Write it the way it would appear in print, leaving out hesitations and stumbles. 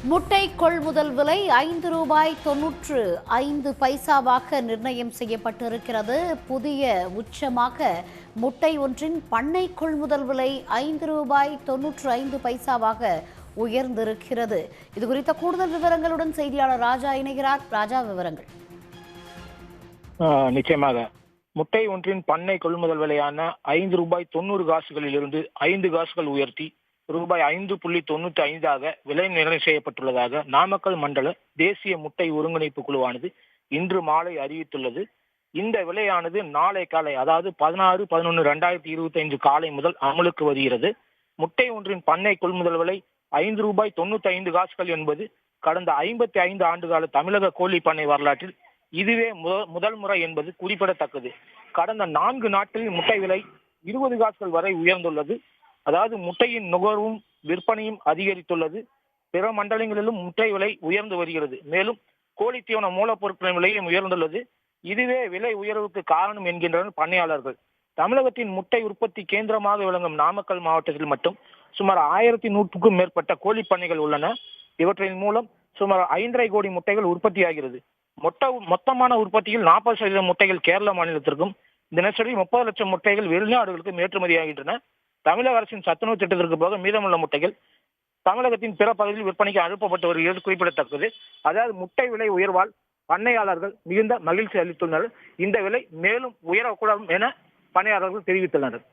முட்டை கொள்முதல் விலை ₹5.95 நிர்ணயம் செய்யப்பட்டிருக்கிறது. புதிய உச்சமாக முட்டை ஒன்றின் பண்ணை கொள்முதல் விலை ₹5.95 உயர்ந்திருக்கிறது. இது குறித்த கூடுதல் விவரங்களுடன் செய்தியாளர் ராஜா இணைகிறார். ராஜா, விவரங்கள். நிச்சயமாக முட்டை ஒன்றின் பண்ணை கொள்முதல் விலையான ₹5.90 5 காசுகள் உயர்த்தி ரூபாய் 5.95 விலை நிர்ணயம் செய்யப்பட்டுள்ளதாக நாமக்கல் மண்டல தேசிய முட்டை ஒருங்கிணைப்பு குழுவானது இன்று மாலை அறிவித்துள்ளது. இந்த விலையானது நாளை காலை, அதாவது 16/11/2025 காலை முதல் அமலுக்கு வருகிறது. முட்டை ஒன்றின் பண்ணை கொள்முதல் விலை ₹5.95 என்பது கடந்த 55 ஆண்டுகால தமிழக கோழி பண்ணை வரலாற்றில் இதுவே முதல் முறை என்பது குறிப்பிடத்தக்கது. கடந்த 4 நாட்களில் முட்டை விலை 20 காசுகள் வரை உயர்ந்துள்ளது. அதாவது முட்டையின் நுகர்வும் விற்பனையும் அதிகரித்துள்ளது. பிற மண்டலங்களிலும் முட்டை விலை உயர்ந்து வருகிறது. மேலும் கோழி தீவன மூலப்பொருட்களின் விலையும் உயர்ந்துள்ளது. இதுவே விலை உயர்வுக்கு காரணம் என்கின்றனர் பண்ணையாளர்கள். தமிழகத்தின் முட்டை உற்பத்தி கேந்திரமாக விளங்கும் நாமக்கல் மாவட்டத்தில் மட்டும் சுமார் 1100க்கும் மேற்பட்ட கோழி பண்ணைகள் உள்ளன. இவற்றின் மூலம் சுமார் 5.5 கோடி முட்டைகள் உற்பத்தியாகிறது. மொத்தமான உற்பத்தியில் 40% முட்டைகள் கேரள மாநிலத்திற்கும் தினசரி 30 லட்சம் முட்டைகள் வெளிநாடுகளுக்கும் ஏற்றுமதியாகின்றன. தமிழக அரசின் சத்துணவு திட்டத்திற்கு போக மீதமுள்ள முட்டைகள் தமிழகத்தின் பிற பகுதியில் விற்பனைக்கு அனுப்பப்பட்டு வருகிறது குறிப்பிடத்தக்கது. அதாவது முட்டை விலை உயர்வால் பண்ணையாளர்கள் மிகுந்த மகிழ்ச்சி அளித்துள்ளனர். இந்த விலை மேலும் உயரக்கூடாது என பண்ணையாளர்கள் தெரிவித்துள்ளனர்.